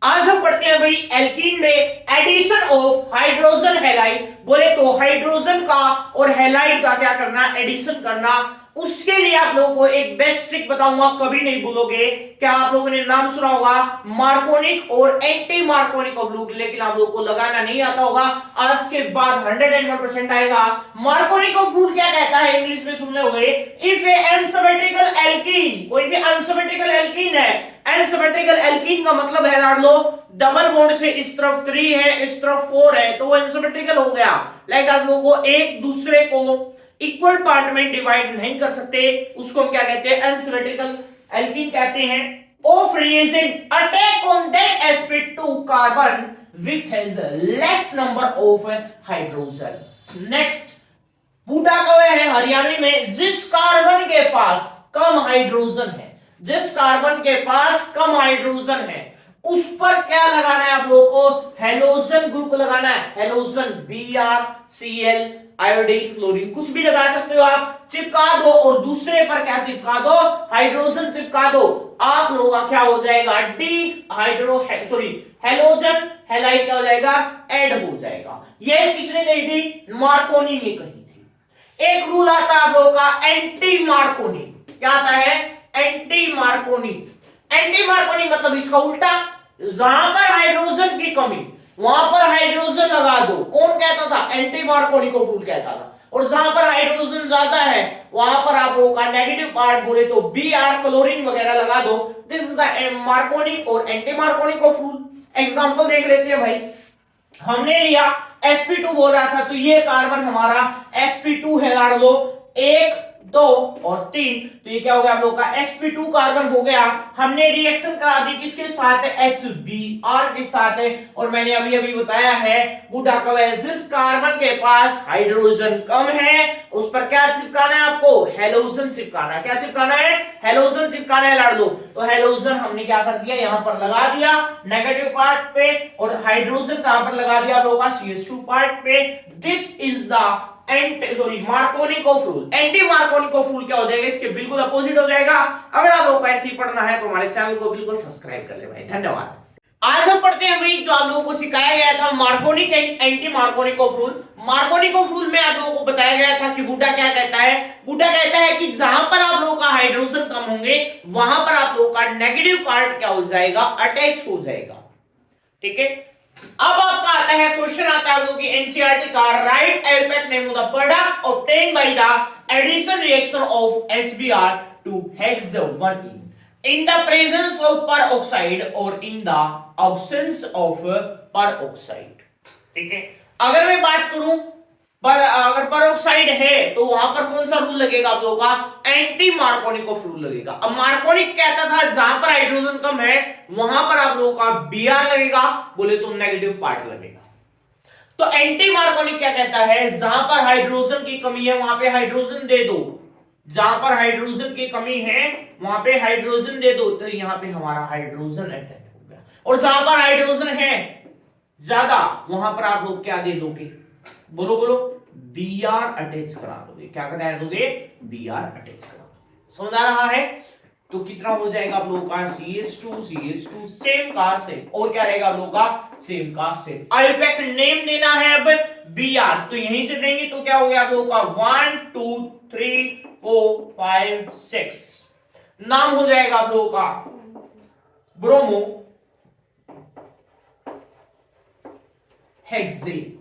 आज हम पढ़ते हैं भाई एल्कीन में एडिशन ऑफ हाइड्रोजन हैलाइड। बोले तो हाइड्रोजन का और हैलाइड का क्या करना, एडिशन करना। उसके लिए आप लोगों को एक बेस्ट ट्रिक बताऊंगा, कभी नहीं भूलोगे। क्या आप लोगों ने नाम सुना होगा मार्कोनिक और एंटी मार्कोनिक ऑफ लूप, लेकिन आप लोगों को लगाना नहीं आता होगा। आज के बाद 101% आएगा। मार्कोनिक ऑफ लूप क्या कहता है, इंग्लिश में सुनने होंगे, इफ ए अनसिमेट्रिकल एल्कीन, कोई भी अनसिमेट्रिकल एल्कीन है, अनसिमेट्रिकल एल्कीन का मतलब है लाड लो डबल बॉन्ड से इस तरफ 3 है, इस तरफ 4 है, तो वो अनसिमेट्रिकल हो गया। लाइक आप लोगों को एक दूसरे को इक्वल पार्ट में डिवाइड नहीं कर सकते, उसको हम क्या कहते हैं, अनसिमेट्रिकल एल्कीन कहते हैं। Of reagent attack on that sp2 carbon which has less number of hydrogen. Next, बूटा कौवे है हरियाणवी में, जिस कार्बन के पास कम हाइड्रोजन है, जिस कार्बन के पास कम हाइड्रोजन है उस पर क्या लगाना है आप लोगों को, हेलोजन ग्रुप लगाना है। Halogen Br Cl iodine fluorine कुछ भी लगा सकते हो आप, चिपका दो और दूसरे पर क्या चिपका दो, हाइड्रोजन चिपका दो। आप लोगों का क्या हो जाएगा, डी हाइड्रो हेलोजन हैलाइड क्या हो जाएगा, ऐड हो जाएगा। यह किसने कही थी, मार्कोनी ने कही थी। एक रूल आता है आप लोगों का एंटी मार्कोनी, क्या आता है, एंटी मार्कोनी। एंटी मार्कोनी मतलब इसका उल्टा, जहां पर हाइड्रोजन की कमी वहां पर हाइड्रोजन लगा दो। कौन कहता था, एंटी मार्कोनी को रूल कहता था। और जहां पर हाइड्रोजन ज्यादा है वहां पर आप लोगों का नेगेटिव पार्ट बोले तो Br क्लोरीन वगैरह लगा दो। दिस इज द मार्कोनिक और anti Markovnikov of rule. Example देख लेते हैं भाई। हमने लिया sp2 बोल रहा था, तो ये कार्बन हमारा sp2 है लाड़ लो, 1 2 और 3, तो ये क्या हो गया आप लोगों का sp2 कार्बन हो गया। हमने रिएक्शन करा दी किसके साथ, HBr के साथ है। और मैंने अभी अभी बताया है बूटा कौवे, जिस कार्बन के पास हाइड्रोजन कम है उस पर क्या चिपकाना है आपको, हेलोजन चिपकाना है। क्या चिपकाना है, हेलोजन चिपकाना है लाड़ लो। तो हेलोजन हमने क्या कर दिया, यहां पर लगा दिया नेगेटिव पार्ट पे, और हाइड्रोजन कहां पर लगा दिया आप लोगों का, CH2 पार्ट पे। This is the मार्कोनिक of rule. Anti Markovnikov of rule क्या हो जाएगा, इसके बिल्कुल अपोजिट हो जाएगा। अगर आप लोगों को ऐसे ही पढ़ना है तो हमारे चैनल को बिल्कुल सब्सक्राइब कर ले भाई। धन्यवाद। आज हम पढ़ते हैं भाई जो आप लोगों को सिखाया गया था मार्कोनिक and anti Markovnikov of rule. मार्कोनिक of rule में आप लोगों को बताया गया था कि बूटा क्या कहता है, बूटा कहता है कि जहां पर आप लोगों का हाइड्रोजन कम होंगे वहां पर आप लोगों का नेगेटिव पार्ट क्या हो जाएगा, अटैच हो जाएगा। ठीक है, अब आपका आता है क्वेश्चन, आता है कि एनसीईआरटी का राइट एल्पेक name of the product obtained by the addition reaction of SBr to hex1 in the presence of peroxide or in the absence of peroxide। ठीक है, अगर मैं बात करूं पर अगर पेरोक्साइड है तो वहां पर कौन सा रूल लगेगा आप लोगों का, एंटी मार्कोनिक ऑफ रूल लगेगा। अब मार्कोनिक कहता था जहां पर हाइड्रोजन कम है वहां पर आप लोगों का Br लगेगा, बोले तो नेगेटिव पार्ट लगेगा। तो एंटी मार्कोनिक क्या कहता है, जहां पर हाइड्रोजन की कमी है वहां पे हाइड्रोजन दे दो, जहां पर हाइड्रोजन की कमी है वहां पे हाइड्रोजन दे दो, तो यहां पे हमारा हाइड्रोजन अटैच हो गया। और जहां पर हाइड्रोजन है ज्यादा वहां पर आप लोग क्या दे दोगे, बोलो बोलो, Br अटैच करा दोगे। क्या करा दोगे, Br अटैच करा दोगे। समझ आ रहा है, तो कितना हो जाएगा आप लोगों का, CH2 सेम का सेम, और क्या रहेगा आप लोगों का, सेम का सेम। आइपेक नेम देना है अब Br, तो यहीं से देंगे तो क्या हो गया आप लोगों का 1 2 3 4 5 6, नाम हो जाएगा आप लोगों का ब्रोमो हेक्सेन,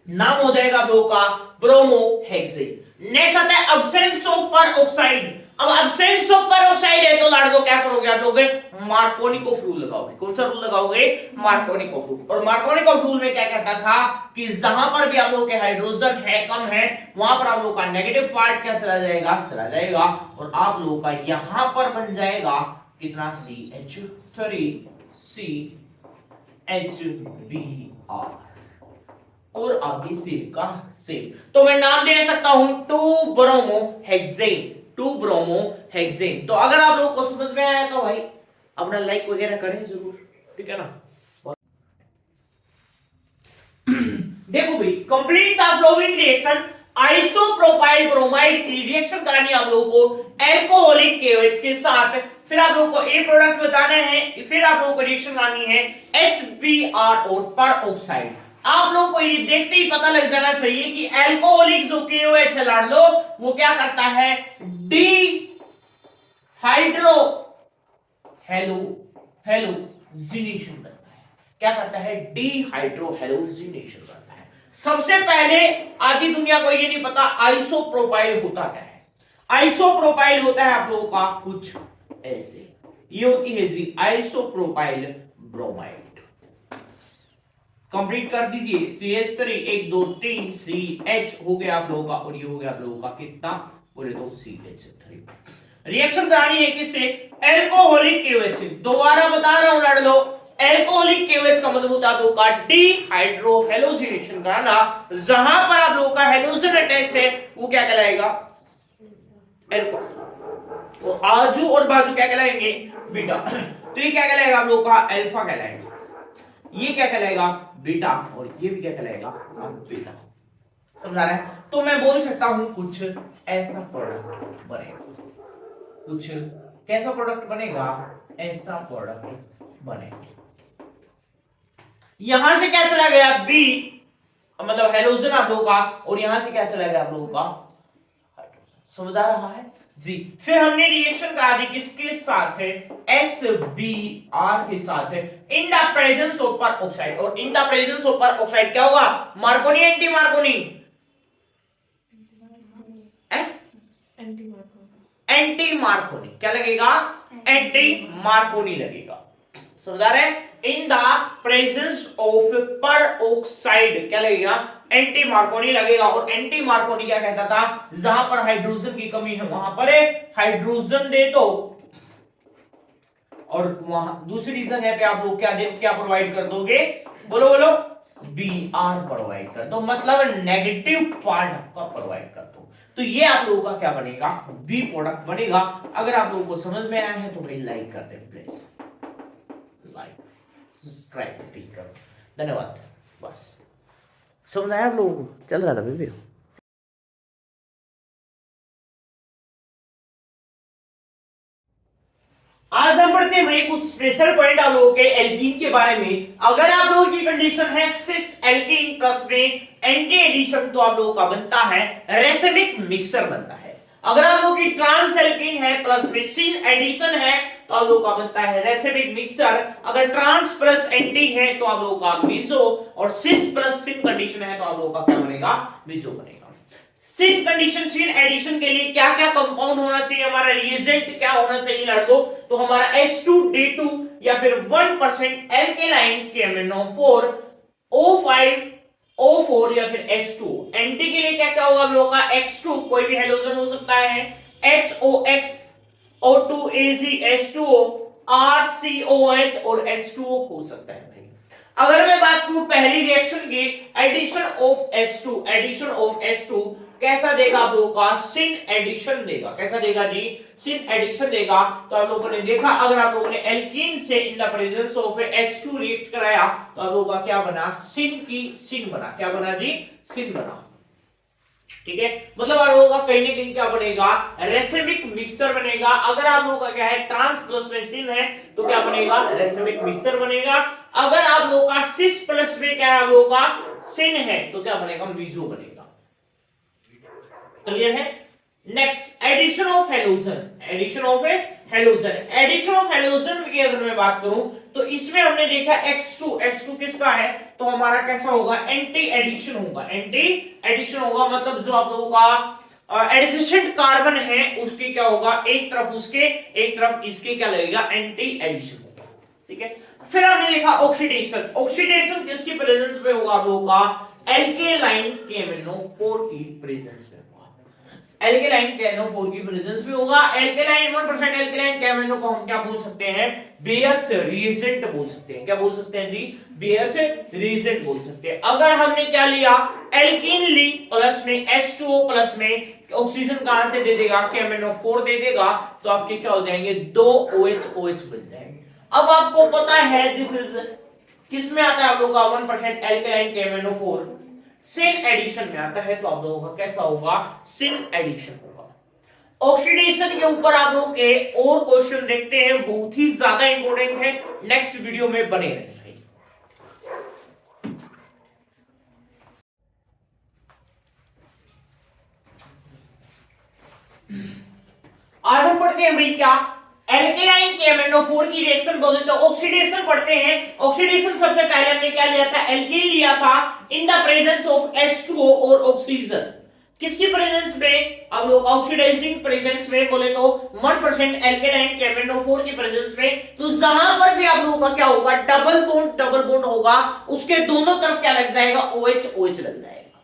नाम हो जाएगा आप लोगों का ब्रोमो हेक्सेन। नेक्स्ट आता है अब्सेंस ऑफ पेरोक्साइड। अब अब्सेंस ऑफ पेरोक्साइड है तो लाड़ दो, क्या करोगे आप लोग, मार्कोनिक ऑफ रूल लगाओगे। कौन सा रूल लगाओगे, मार्कोनिक ऑफ रूल। और मार्कोनिक ऑफ रूल में क्या कहता था कि जहां पर भी आप लोगों के हाइड्रोजन है कम है वहां पर आप लोगों का नेगेटिव पार्ट क्या चला जाएगा, चला जाएगा, और आप लोगों का यहां पर बन जाएगा कितना, CH3CHBr, और आगे सेम का सेम। तो मैं नाम दे सकता हूं 2 ब्रोमो हेक्सेन, 2 ब्रोमो हेक्सेन। तो अगर आप लोगों को समझ में आया तो भाई अपना लाइक वगैरह करें जरूर, ठीक है ना। देखो भाई, complete the flowing reaction isopropyl bromide की रिएक्शन करानी है आप लोगों को एल्कोहलिक KOH के साथ, फिर आप लोगों को ए प्रोडक्ट बताना है, फिर आप लोगों को रिएक्शन करानी है HBRO पर ऑक्साइड। आप लोगों को ये देखते ही पता लग जाना चाहिए कि एल्कोहलिक जो KOH है लाड लो, वो क्या करता है, डी हाइड्रो हेलोजिनेशन करता है। क्या करता है, डीहाइड्रो हेलोजिनेशन करता है। सबसे पहले आधी दुनिया को ये नहीं पता आइसोप्रोपाइल होता क्या है। आइसोप्रोपाइल होता है आप लोगों का कुछ ऐसे, ये होती है जी आइसोप्रोपाइल ब्रोमाइड। कंप्लीट कर दीजिए, CH3 1 2 3 CH हो गया आप लोगों का, और ये हो गया आप लोगों का कितना, बोले तो CH3। रिएक्शन करानी है किससे, एल्कोहलिक KOH से। दोबारा बता रहा हूं लड़ लो, एल्कोहलिक KOH का मतलब होता है आप लोगों का डीहाइड्रो हेलोजिनेशन कराना। जहां पर आप लोगों का हेलोजन अटैच है वो क्या कहलाएगा, एल्कोहल। वो आजू और बाजू क्या कहलाएंगे, बीटा। तो ये क्या कहलाएगा आप लोगों का, अल्फा कहलाएगा। ये क्या कहलाएगा, बीटा, और ये भी क्या कहलाएगा, बीटा। समझा रहे हैं। तो मैं बोल सकता हूं कुछ ऐसा प्रोडक्ट बनेगा, कुछ कैसा प्रोडक्ट बनेगा, ऐसा प्रोडक्ट बनेगा। यहां से क्या चला गया, बी मतलब हेलोजन आप लोगों का, और यहां से क्या चला गया आप लोगों का, समझ आ रहा है जी। फिर हमने रिएक्शन करा दी किसके साथ है, HBr के साथ है, इन द प्रेजेंस ऑफ पर ऑक्साइड। और इन द प्रेजेंस ऑफ पर ऑक्साइड क्या होगा, Markovnikov anti Markovnikov, anti Markovnikov. क्या लगेगा, एंटी मार्कोनी लगेगा। समझ आ रहा है, इन द प्रेजेंस ऑफ पर ऑक्साइड क्या लगेगा, एंटी मार्कोनी लगेगा। और एंटी मार्कोनी क्या कहता था, जहां पर हाइड्रोजन की कमी है वहां पर हाइड्रोजन दे दो, और वहां दूसरी रीजन है पे आप लोग क्या प्रोवाइड कर दोगे, बोलो बोलो, Br प्रोवाइड कर दो, मतलब नेगेटिव पार्ट आपका प्रोवाइड कर दो। तो ये आप लोगों का क्या बनेगा, बी प्रोडक्ट बनेगा। अगर आप लोगों को समझ में आया है तो भाई लाइक कर दे प्लीज, लाइक सब्सक्राइब भी करो, धन्यवाद। बस समझ आया आप लोगों को, चल रहा था वीडियो। आज हम पढ़ते हैं कुछ स्पेशल पॉइंट आप लोगों के एल्कीन के बारे में। अगर आप लोगों की कंडीशन है सिस एल्कीन प्लस में एंटी एडिशन, तो आप लोगों का बनता है रेसिमिक मिक्सचर बनता है। अगर आप लोगों की ट्रांस एल्कीन है प्लस में सिन एडिशन है, तो आप लोगों का बनता है रेसिमिक मिक्सचर। अगर ट्रांस प्लस एंटी है तो आप लोगों का मिसो, और सिस प्लस सिन कंडीशन है तो आप लोगों का क्या बनेगा, मिसो बनेगा। सिन कंडीशन, सिन एडिशन के लिए क्या क्या कंपाउंड होना चाहिए, हमारा रिएजेंट क्या होना चाहिए लड़कों, तो हमारा H2D2 या फिर 1% एल्केलाइन KMnO4 O5 O4 या फिर H2। एंटी के लिए क्या क्या होगा हम लोगों का, X2 कोई भी हेलोजन हो सकता है, HOX O2AgH2O RCOH और H2O हो सकता है भाई। अगर मैं बात करूं पहली रिएक्शन की, एडिशन ऑफ H2 कैसा देगा आप लोगों का, सिन एडिशन देगा। कैसा देगा जी, सिन एडिशन देगा। तो आप लोगों ने देखा, अगर आप लोगों ने एल्कीन से in the presence of H2 react कराया तो आप लोगों का क्या बना, सिन बना। क्या बना जी, सिन बना। ठीक है, मतलब आप लोगों का कहीं ना कहीं क्या बनेगा, रेसिमिक मिक्सचर बनेगा। अगर आप लोगों का क्या है, ट्रांस प्लस में सिन है तो क्या बनेगा, रेसिमिक मिक्सचर बनेगा। अगर आप लोगों का सिस प्लस में क्या है, आप लोगों का सिन है तो क्या बनेगा, मिसो बनेगा। क्लियर है। Next, addition of halogen. Addition of halogen की अगर मैं बात करूं तो इसमें हमने देखा X2 किसका है, तो हमारा कैसा होगा, एंटी एडिशन होगा। एंटी एडिशन होगा मतलब जो आप लोगों का एडजेसेंट कार्बन है उसकी क्या होगा, एक तरफ उसके एक तरफ इसके क्या लगेगा, एंटी एडिशन होगा। ठीक है, फिर हमने देखा ऑक्सीडेशन किसकी प्रेजेंस में होगा, आप लोगों का एल्केलाइन KMnO4 की प्रेजेंस में। एल्केलाइन KMnO4 की प्रेजेंस में होगा। एल्केलाइन 1% एल्केलाइन KMnO को हम क्या बोल सकते हैं, बेयर्स रिएजेंट बोल सकते हैं। क्या बोल सकते हैं जी, बेयर्स रिएजेंट बोल सकते हैं। अगर हमने क्या लिया, एल्कीन ली प्लस में H2O प्लस में ऑक्सीजन कहां से दे देगा, KMnO4 दे देगा, तो आपके क्या हो जाएंगे, 2 OH बन जाएंगे। अब आपको पता है दिस इज किस में आता है आप लोग का 1% एल्केलाइन KMnO4, सिन एडिशन में आता है, तो आप लोगों का कैसा होगा, सिन एडिशन होगा। ऑक्सीडेशन के ऊपर आप लोग के और क्वेश्चन देखते हैं, बहुत ही ज्यादा इंपॉर्टेंट है, नेक्स्ट वीडियो में बने रहें। आज हम पढ़ते हैं भाई क्या, एल्केलाइन KMnO4 की रिएक्शन बोलते तो ऑक्सीडेशन पढ़ते हैं। ऑक्सीडेशन सबसे पहले हमने क्या लिया था, एल्कीन लिया था in the presence of H2O और ऑक्सीजन। किसकी प्रेजेंस में, अब लोग ऑक्सीडाइजिंग प्रेजेंस में बोले तो 1% एल्केलाइन KMnO4 की प्रेजेंस में, तो जहां पर भी आप लोगों का क्या होगा, डबल बॉन्ड होगा, उसके दोनों तरफ क्या लग जाएगा, OH लग जाएगा।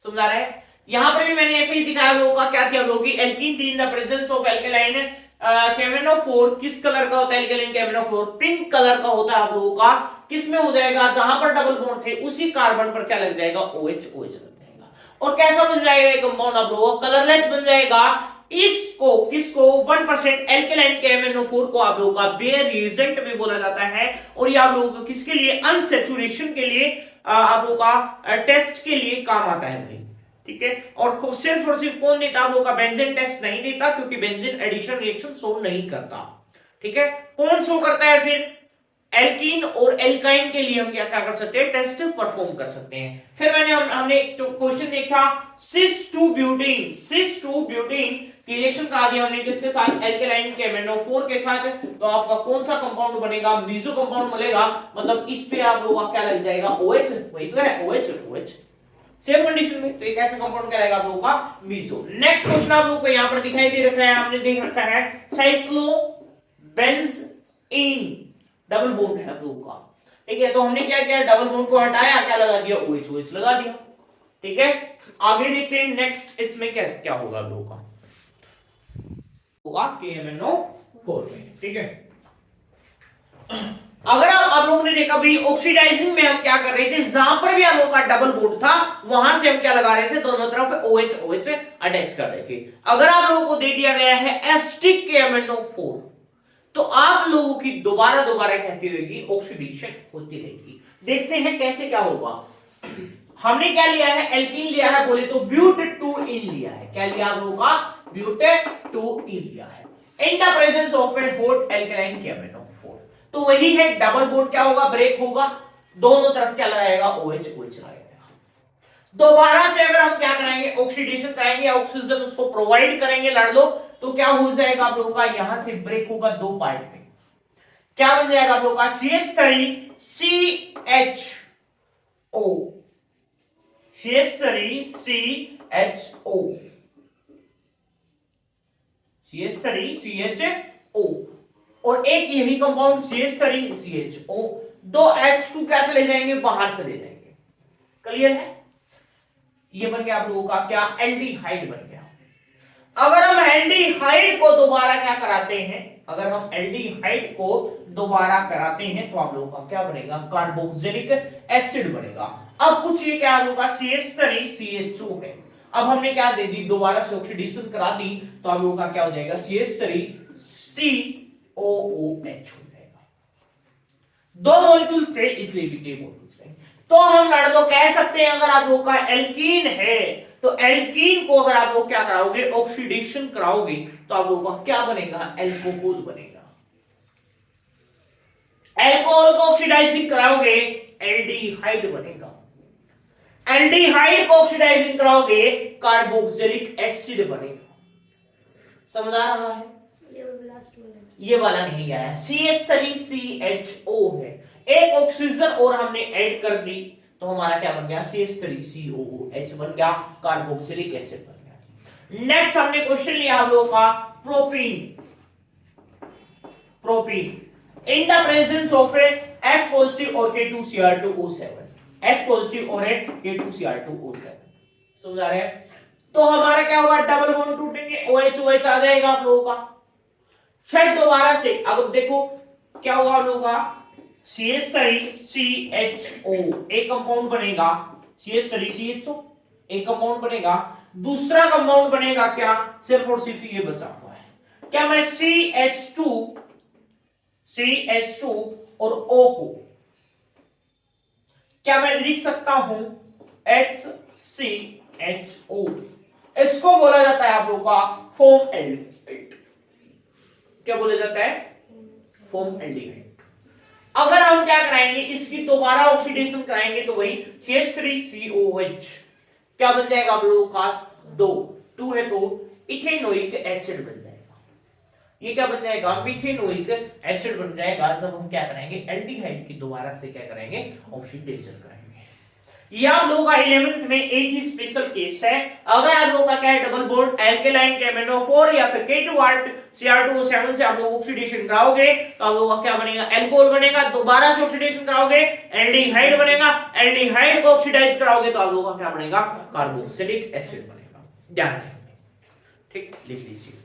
समझा रहे हैं? यहां पर भी मैंने ऐसे ही दिखाया लोगों का, क्या थी लोगों की, एल्कीन थी in the presence of alkaline KMnO4। किस कलर का होता है एल्केलाइन KMnO4, पिंक कलर का होता है आप लोगों का। किस में हो जाएगा, जहां पर डबल बॉन्ड थे उसी कार्बन पर क्या लग जाएगा, OH लग जाएगा। और कैसा बन जाएगा ये कंपाउंड, आप लोगों का कलरलेस बन जाएगा। इसको किसको, 1% एल्केलाइन KMnO4 को आप लोगों का बेयर रिएजेंट भी बोला जाता है। और ये आप लोगों को किसके लिए, अनसैचुरेशन के लिए, आप लोगों का टेस्ट के लिए काम आता है भाई। ठीक है, और सिर्फ कौन देता, आप लोगों का बेंजीन टेस्ट नहीं देता, क्योंकि बेंजीन एडिशन रिएक्शन शो नहीं करता। ठीक है, कौन शो करता है फिर, एल्कीन और एल्काइन के लिए हम क्या क्या कर सकते हैं, टेस्ट परफॉर्म कर सकते हैं। फिर हमने एक क्वेश्चन देखा, सिस 2 ब्यूटीन की रिएक्शन करा दी हमने किसके साथ, एल्केलाइन KMnO4 के साथ, तो आपका कौन सा कंपाउंड बनेगा, मीजो कंपाउंड बनेगा। मतलब इस पे आप लोगों का क्या लग जाएगा, OH, वही तो है OH सेम कंडीशन में, तो एक ऐसा कंपाउंड क्या रहेगा आप लोगों का, मीजो। नेक्स्ट क्वेश्चन आप लोगों को यहां पर दिखाई दे रखा है, हमने देख रखा है साइक्लोबेंजीन, डबल बॉन्ड है आप लोगों का। ठीक है, तो हमने क्या किया, डबल बॉन्ड को हटाया, क्या लगा दिया, OH लगा दिया। ठीक है, आगे देखते हैं नेक्स्ट इसमें क्या क्या होगा आप लोगों का, होगा KMnO4 में। ठीक है, अगर आप लोगों ने देखा भाई, ऑक्सीडाइजिंग में हम क्या कर रहे थे, जहां पर भी हम लोगों का डबल बॉन्ड था वहां से हम क्या लगा रहे थे, दोनों तरफ OH अटैच कर रहे थे। अगर आप लोगों को दे दिया गया है एसिडिक KMnO4, तो आप लोगों की दोबारा कहती रहेगी, ऑक्सीडेशन होती रहेगी। देखते हैं कैसे क्या होगा। हमने क्या लिया है, एल्कीन लिया है, बोले तो ब्यूट-2-इन लिया है। क्या लिया आप लोगों का, ब्यूट-2-इन लिया है in the presence of A both alkaline KMnO4। तो वही है, डबल बॉन्ड क्या होगा, ब्रेक होगा, दोनों तरफ क्या लगाएगा, OH लगाएगा। दोबारा से अगर हम क्या कराएंगे, ऑक्सीडेशन कराएंगे, ऑक्सीजन उसको प्रोवाइड करेंगे, लड़ लो, तो क्या हो जाएगा आप लोगों का, यहां से ब्रेक होगा दो पार्ट में। क्या बन जाएगा आप लोगों का, CH3CHO और एक यही कंपाउंड CH3CHO, दो H2 क्या चले जाएंगे, बाहर चले जाएंगे। क्लियर है, ये बन गया आप लोगों का क्या, एल्डिहाइड बन गया। अगर हम एल्डिहाइड को दोबारा क्या कराते हैं, अगर हम एल्डिहाइड को दोबारा कराते हैं तो आप लोगों का क्या बनेगा, कार्बोक्सिलिक एसिड बनेगा। अब पूछिए क्या आप लोगों का, CH3CHO है। अब हमने क्या दे दी, दोबारा से ऑक्सीडेशन करा दी, तो आप लोगों का क्या हो जाएगा, CH3COOH हो जाएगा। दो मॉलिक्यूल्स थे इसलिए भी के मॉलिक्यूल्स थे। तो हम लड़ लो कह सकते हैं, अगर आप लोगों का एल्कीन है तो एल्कीन को अगर आप लोग क्या कराओगे, ऑक्सीडेशन कराओगे, तो आप लोगों का क्या बनेगा, एल्कोहल बनेगा। एल्कोहल को ऑक्सीडाइजिंग कराओगे, एल्डिहाइड बनेगा। एल्डिहाइड को ऑक्सीडाइजिंग कराओगे, कार्बोक्सिलिक एसिड बनेगा। समझ आ रहा है, ये वाला नहीं आया, CH3CHO है, एक ऑक्सीजन और हमने ऐड कर दी, तो हमारा क्या बन गया, CH3COOH बन गया, कार्बोक्सिलिक एसिड बन गया। नेक्स्ट हमने क्वेश्चन लिया हम लोगों का, propene in the presence of H positive और K2Cr2O7, H पॉजिटिव और K2Cr2O7। समझ आ रहे हैं, तो हमारा क्या होगा, डबल बॉन्ड टूटेंगे, OH आ जाएगा आप लोगों का। फिर दोबारा से अब देखो क्या होगा आप लोगों का, CH3CHO एक कंपाउंड बनेगा, CH3CHO एक कंपाउंड बनेगा, दूसरा कंपाउंड बनेगा क्या, सिर्फ और सिर्फ ये बचा हुआ है। क्या मैं CH2 और O को क्या मैं लिख सकता हूं HCHO, इसको बोला जाता है आप लोगों का फॉर्मएल्डिहाइड। क्या बोला जाता है? फॉर्मएल्डिहाइड। अगर हम क्या कराएंगे, इसकी दोबारा ऑक्सीडेशन कराएंगे तो वही CH3COH क्या बन जाएगा आप लोगों का? 2 है तो इथेनोइक एसिड बन जाएगा। ये क्या बन जाएगा? मिथेनोइक एसिड बन जाएगा जब हम क्या करेंगे, एल्डिहाइड की दोबारा से क्या करेंगे, ऑक्सीडेशन कराएंगे। ये आप लोगों का 11th में एक ही स्पेशल केस है। अगर आप लोगों का क्या है, डबल बॉन्ड एल्केलाइन KMnO4 या फिर K2Cr2O7 से आप लोग ऑक्सीडेशन कराओगे तो आप लोगों का क्या बनेगा, एल्कोहल बनेगा। दोबारा से ऑक्सीडेशन कराओगे एल्डिहाइड बनेगा। एल्डिहाइड को ऑक्सीडाइज कराओगे तो आप लोगों का क्या बनेगा, कार्बोक्सिलिक एसिड बनेगा। ध्यान रखिए, ठीक, लिख लीजिए।